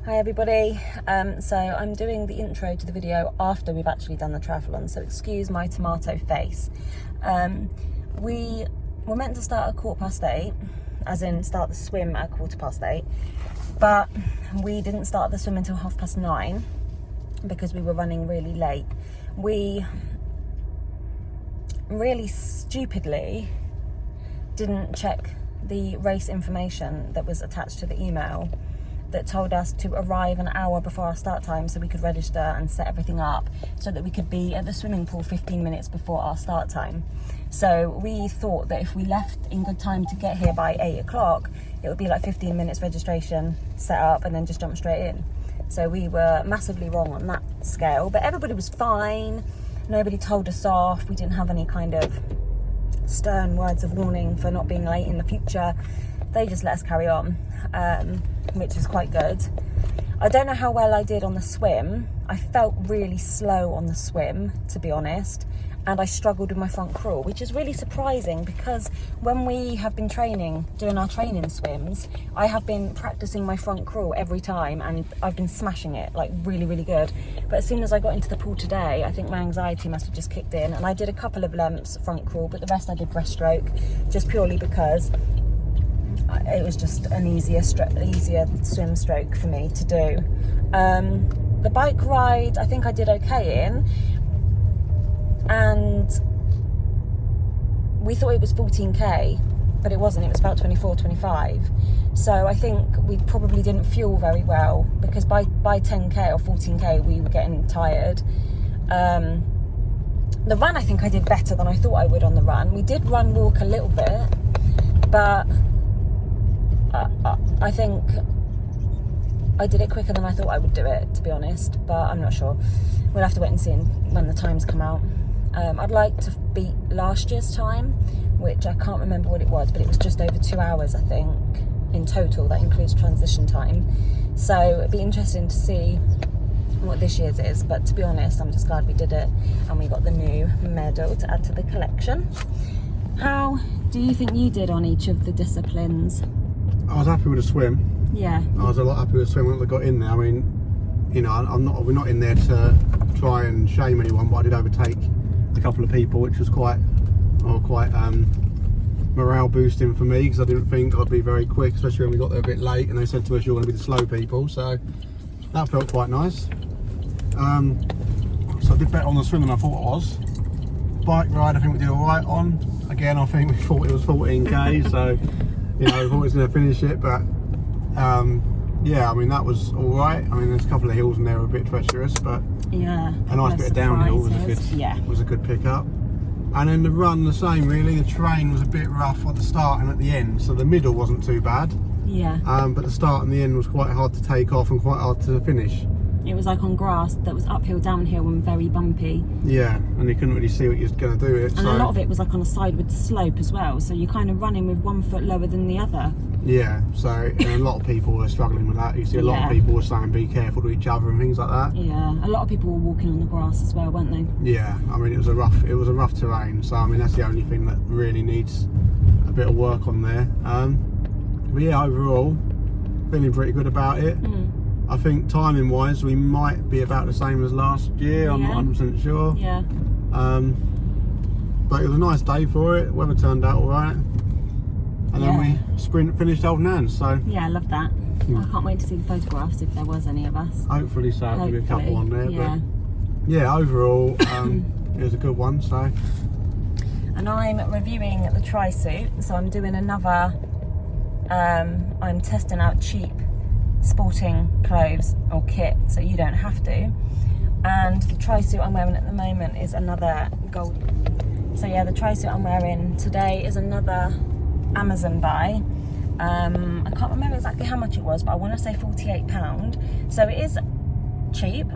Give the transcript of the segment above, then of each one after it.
Hi everybody, so I'm doing the intro to the video after we've actually done the triathlon, so excuse my tomato face. We were meant to start at 8:15, as in start the swim at 8:15, but we didn't start the swim until 9:30 because we were running really late. We really stupidly didn't check the race information that was attached to the email that told us to arrive an hour before our start time so we could register and set everything up so that we could be at the swimming pool 15 minutes before our start time. So we thought that if we left in good time to get here by 8 o'clock, it would be like 15 minutes registration, set up, and then just jump straight in. So we were massively wrong on that scale, but everybody was fine. Nobody told us off. We didn't have any kind of stern words of warning for not being late in the future. They just let us carry on, which is quite good. I don't know how well I did on the swim. I felt really slow on the swim, to be honest, and I struggled with my front crawl, which is really surprising because when we have been doing our training swims, I have been practicing my front crawl every time and I've been smashing it, like really, really good. But as soon as I got into the pool today, I think my anxiety must have just kicked in, and I did a couple of lengths front crawl, but the rest I did breaststroke, just purely because it was just an easier swim stroke for me to do. The bike ride, I think I did okay in, and we thought it was 14k, but it wasn't. It was about 24, 25. So I think we probably didn't fuel very well because by 10k or 14k we were getting tired. The run, I think I did better than I thought I would on the run. We did walk a little bit, but I think I did it quicker than I thought I would do it, to be honest, but I'm not sure. We'll have to wait and see when the times come out. I'd like to beat last year's time, which I can't remember what it was, but it was just over 2 hours, I think, in total. That includes transition time. So it'd be interesting to see what this year's is, but to be honest, I'm just glad we did it and we got the new medal to add to the collection. How do you think you did on each of the disciplines? I was happy with the swim. Yeah. I was a lot happy with the swim once I got in there. I mean, you know, we're not in there to try and shame anyone, but I did overtake a couple of people, which was quite morale boosting for me because I didn't think I'd be very quick, especially when we got there a bit late and they said to us you're going to be the slow people. So that felt quite nice. So I did better on the swim than I thought I was. Bike ride, I think we did all right on. Again, I think we thought it was 14k, so you know, we thought we was going to finish it, but yeah, I mean that was all right. I mean, there's a couple of hills in there were a bit treacherous, but yeah, a nice bit of downhill was a good pickup. And then the run, the same really. The terrain was a bit rough at the start and at the end, so the middle wasn't too bad. Yeah. But the start and the end was quite hard to take off and quite hard to finish. It was like on grass that was uphill, downhill, and very bumpy. Yeah, and you couldn't really see what you was going to do. And a lot of it was like on a sideward slope as well, so you're kind of running with one foot lower than the other. Yeah, so and a lot of people were struggling with that. You see a lot of people were saying be careful to each other and things like that. Yeah, a lot of people were walking on the grass as well, weren't they? Yeah, I mean it was a rough terrain, so I mean that's the only thing that really needs a bit of work on there. But yeah, overall, feeling pretty good about it. I think timing wise we might be about the same as last year. I'm not 100% sure. Yeah. But it was a nice day for it. Weather turned out all right. And then we finished holding hands, so. Yeah, I love that. I can't wait to see the photographs if there was any of us. Hopefully so, there'll be a couple on there. Yeah. But yeah, overall, it was a good one, so. And I'm reviewing the tri-suit, so I'm doing another, I'm testing out cheap sporting clothes or kit so you don't have to, and the tri-suit I'm wearing at the moment is another gold. So yeah, the tri-suit I'm wearing today is another Amazon buy. I can't remember exactly how much it was, but I want to say £48, so it is cheap.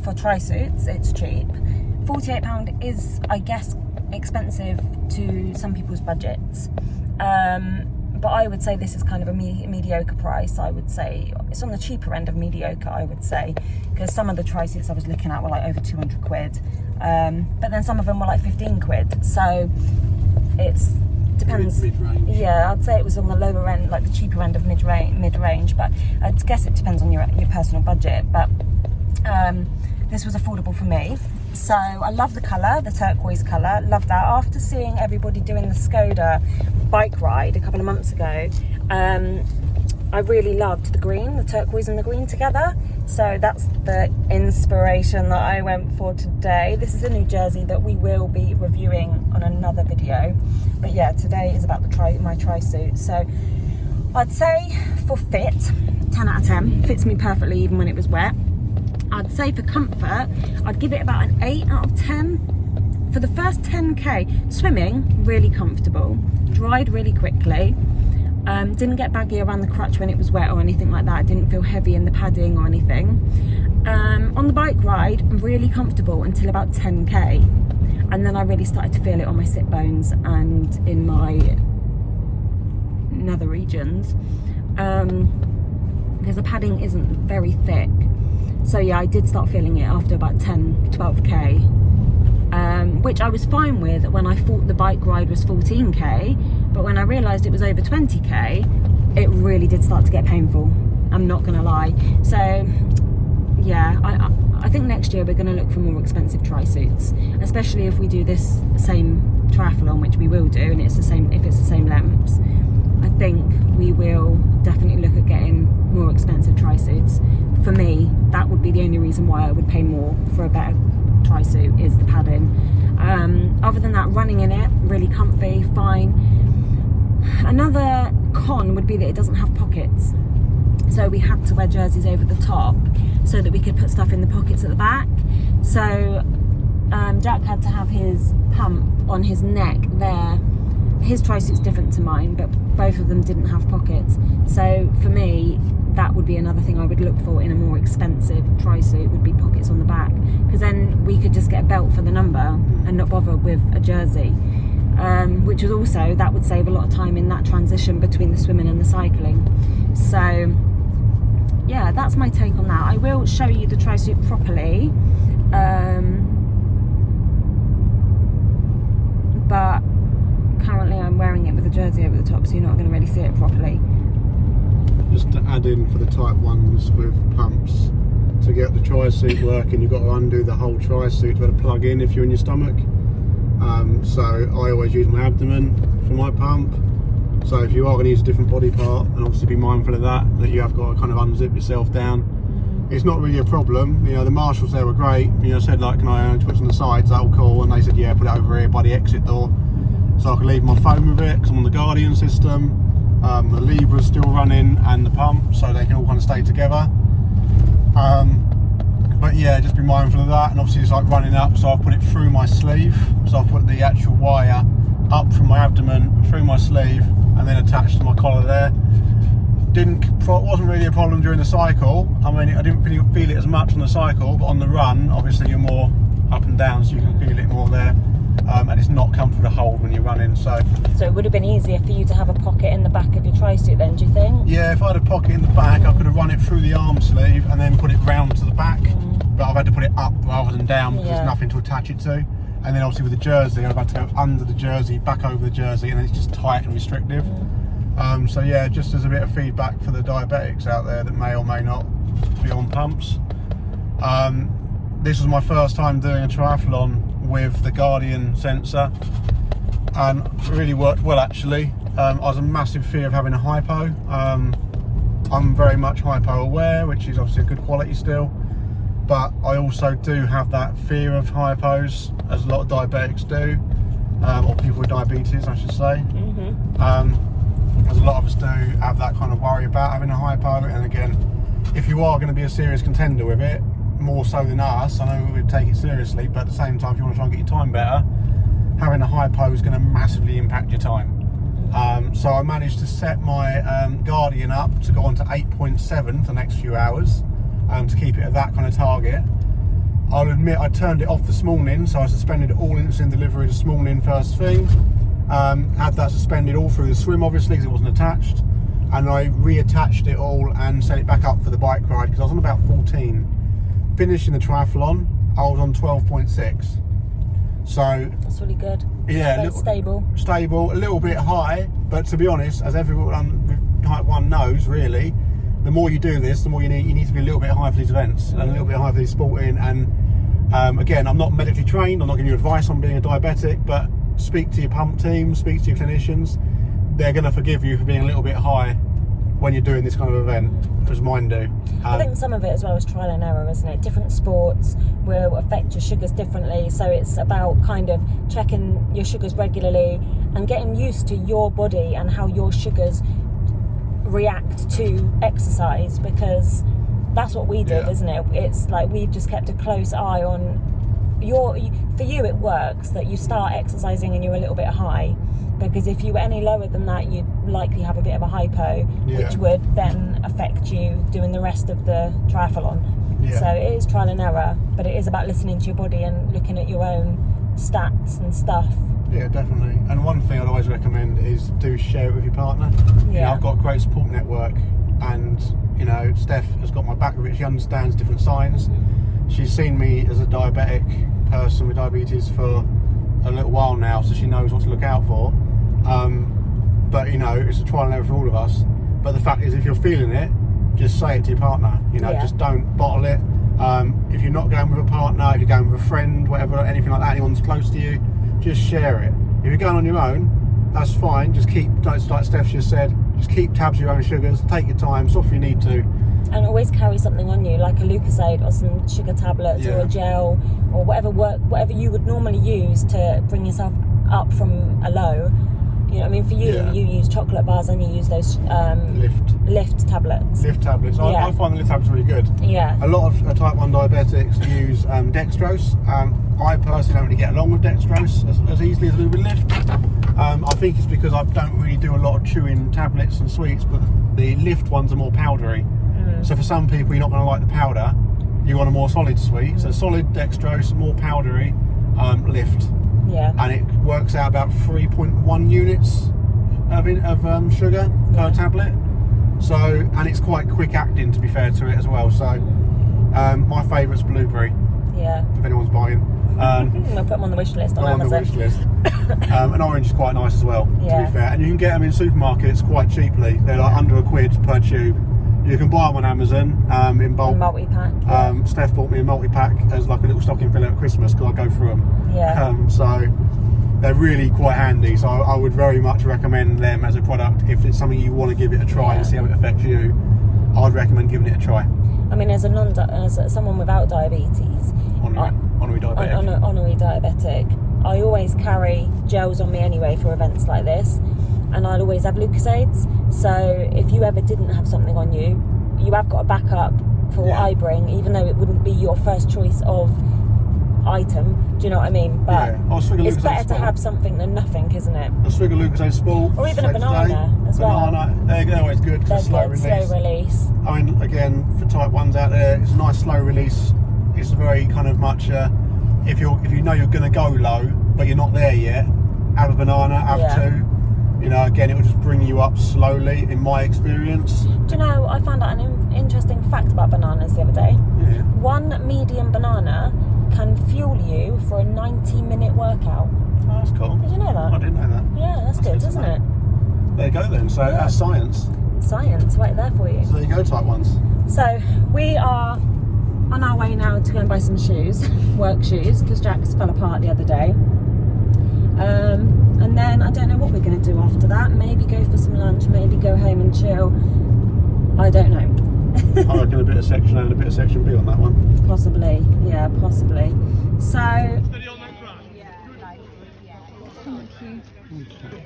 For tri-suits it's cheap. £48 is, I guess, expensive to some people's budgets. But I would say this is kind of a mediocre price. I would say it's on the cheaper end of mediocre, I would say, because some of the tri-suits I was looking at were like over 200 quid. But then some of them were like 15 quid. So it's depends. Mid-range. Yeah, I'd say it was on the lower end, like the cheaper end of mid-range, but I guess it depends on your personal budget. But this was affordable for me. So I love the colour, the turquoise colour, love that. After seeing everybody doing the Skoda bike ride a couple of months ago, I really loved the green, the turquoise and the green together. So that's the inspiration that I went for today. This is a new jersey that we will be reviewing on another video. But yeah, today is about my tri-suit. So I'd say for fit, 10 out of 10. Fits me perfectly even when it was wet. I'd say for comfort, I'd give it about an 8 out of 10. For the first 10k, swimming, really comfortable. Dried really quickly. Didn't get baggy around the crutch when it was wet or anything like that. I didn't feel heavy in the padding or anything. On the bike ride, really comfortable until about 10k. And then I really started to feel it on my sit bones and in my nether regions. Because the padding isn't very thick. So yeah, I did start feeling it after about 10, 12k. Which I was fine with when I thought the bike ride was 14k, but when I realised it was over 20k, it really did start to get painful. I'm not gonna lie. So yeah, I think next year we're gonna look for more expensive tri-suits, especially if we do this same triathlon, which we will do, and it's the same if it's the same lengths. I think we will definitely look at getting more expensive tri-suits. For me, that would be the only reason why I would pay more for a better tri-suit, is the padding. Other than that, running in it, really comfy, fine. Another con would be that it doesn't have pockets. So we had to wear jerseys over the top so that we could put stuff in the pockets at the back. So Jack had to have his pump on his neck there. His tri-suit's different to mine, but both of them didn't have pockets. So for me, that would be another thing I would look for in a more expensive tri-suit, would be pockets on the back, because then we could just get a belt for the number and not bother with a jersey, which was also, that would save a lot of time in that transition between the swimming and the cycling. So yeah, that's my take on that. I will show you the tri-suit properly, but currently I'm wearing it with a jersey over the top, so you're not going to really see it properly. Just to add in for the type 1s with pumps, to get the tri-suit working, you've got to undo the whole tri-suit to be able to plug in if you're in your stomach. So I always use my abdomen for my pump. So if you are going to use a different body part, and obviously be mindful of that you have got to kind of unzip yourself down. It's not really a problem. You know, the marshals there were great. You know, said like, can I put it on the sides? That all cool. And they said, yeah, put it over here by the exit door, so I can leave my phone with it because I'm on the Guardian system. The lever is still running and the pump, so they can all kind of stay together. But yeah, just be mindful of that. And obviously it's like running up, so I've put it through my sleeve. So I've put the actual wire up from my abdomen through my sleeve and then attached to my collar there. Wasn't really a problem during the cycle. I mean, I didn't feel it as much on the cycle, but on the run, obviously you're more up and down, so you can feel it more there. And it's not comfortable to hold when you're running. So it would have been easier for you to have a pocket in the back of your tri-suit then, do you think? Yeah, if I had a pocket in the back, I could have run it through the arm sleeve and then put it round to the back. But I've had to put it up rather than down because there's nothing to attach it to. And then obviously with the jersey, I've had to go under the jersey, back over the jersey, and then it's just tight and restrictive. So yeah, just as a bit of feedback for the diabetics out there that may or may not be on pumps. This was my first time doing a triathlon with the Guardian sensor, and it really worked well actually. I was a massive fear of having a hypo. I'm very much hypo aware, which is obviously a good quality still, but I also do have that fear of hypos, as a lot of diabetics do, or people with diabetes I should say. As a lot of us do have that kind of worry about having a hypo. And again, if you are going to be a serious contender with it, more so than us, I know we would take it seriously, but at the same time, if you want to try and get your time better, having a hypo is going to massively impact your time. So I managed to set my Guardian up to go on to 8.7 for the next few hours, to keep it at that kind of target. I'll admit I turned it off this morning, so I suspended all insulin delivery this morning first thing. Had that suspended all through the swim obviously because it wasn't attached, and I reattached it all and set it back up for the bike ride because I was on about 14. Finishing the triathlon, I was on 12.6. So that's really good. Yeah, Very stable. Stable, a little bit high, but to be honest, as everyone with type 1 knows, really, the more you do this, the more you need to be a little bit high for these events and a little bit high for these sporting. And again, I'm not medically trained, I'm not giving you advice on being a diabetic, but speak to your pump team, speak to your clinicians. They're going to forgive you for being a little bit high when you're doing this kind of event, as mine do. I think some of it as well is trial and error, isn't it? Different sports will affect your sugars differently, so it's about kind of checking your sugars regularly and getting used to your body and how your sugars react to exercise, because that's what we did, isn't it? It's like we've just kept a close eye on for you it works that you start exercising and you're a little bit high, because if you were any lower than that, you'd likely have a bit of a hypo, which would then affect you doing the rest of the triathlon. So it is trial and error, but it is about listening to your body and looking at your own stats and stuff. Yeah, definitely. And one thing I'd always recommend is do share it with your partner. You know, I've got a great support network, and you know, Steph has got my back with it. She understands different signs. She's seen me as a diabetic person with diabetes for a little while now, so she knows what to look out for. But you know, it's a trial and error for all of us. But the fact is, if you're feeling it, just say it to your partner. You know, just don't bottle it. If you're not going with a partner, if you're going with a friend, whatever, anything like that, anyone's close to you, just share it. If you're going on your own, that's fine. Just keep, like Steph just said, just keep tabs of your own sugars. Take your time, stop if you need to. And always carry something on you, like a Lucozade or some sugar tablets or a gel or whatever you would normally use to bring yourself up from a low. You know what I mean? For you, you use chocolate bars and you use those lift tablets. Lift tablets. I find the lift tablets really good. Yeah. A lot of type 1 diabetics use dextrose. I personally don't really get along with dextrose as easily as I do with lift. I think it's because I don't really do a lot of chewing tablets and sweets, but the lift ones are more powdery. So for some people, you're not going to like the powder. You want a more solid sweet. So solid dextrose, more powdery lift. Yeah. And it works out about 3.1 units of sugar per tablet. So, and it's quite quick acting, to be fair to it as well. So my favourite's blueberry. Yeah. If anyone's buying. I'll put them on the wish list on Amazon. On the wish list. And orange is quite nice as well, to be fair. And you can get them in supermarkets quite cheaply. They're like under £1 per tube. You can buy them on Amazon in bulk. Multi-pack. Steph bought me a multi-pack as like a little stocking filler at Christmas because I go through them. Yeah. So they're really quite handy. So I would very much recommend them as a product. If it's something you want to give it a try and see how it affects you, I'd recommend giving it a try. I mean, as someone without diabetes, honorary diabetic, I always carry gels on me anyway for events like this, and I'd always have Lucozades. So if you ever didn't have something on you, you have got a backup for what I bring, even though it wouldn't be your first choice of item. Do you know what I mean? But it's better to have something than nothing, isn't it? A swig of Lucozade Sport, or even a banana as well. They're always good. They're slow release. I mean, again, for type 1s out there, it's a nice slow release. It's very kind of much if you know you're going to go low but you're not there yet, have a banana, have two. You know, again, it will just bring you up slowly, in my experience. Do you know, I found out an interesting fact about bananas the other day. Yeah. One medium banana can fuel you for a 90-minute workout. Oh, that's cool. Did you know that? I didn't know that. Yeah, that's good, isn't it? There you go then. So that's science. Science, right there for you. So there you go, type 1s. So we are on our way now to go and buy some shoes, work shoes, because Jack's fell apart the other day. And then I don't know what we're going to do after that. Maybe go for some lunch, maybe go home and chill. I don't know. I reckon a bit of section A and a bit of section B on that one. Possibly, yeah, possibly. So. Steady on that front. Thank you. Okay.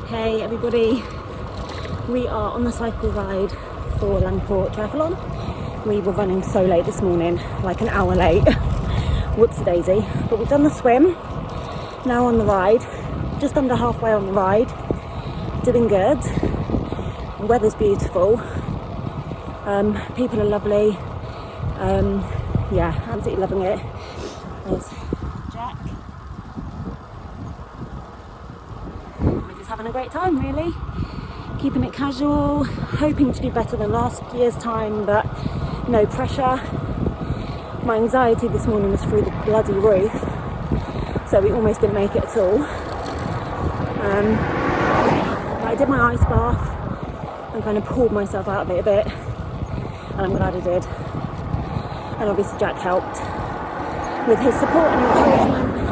Hey everybody, we are on the cycle ride for Langport Triathlon. We were running so late this morning, like an hour late. Whoopsie daisy. But we've done the swim, now on the ride, just under halfway on the ride. Doing good. The weather's beautiful. People are lovely. Yeah, absolutely loving it. There's Jack. We're just having a great time, really. Keeping it casual, hoping to do better than last year's time, but no pressure. my anxiety this morning was through the bloody roof, so we almost didn't make it at all. I did my ice bath and kind of pulled myself out of it a bit, and I'm glad I did. And obviously Jack helped with his support and encouragement.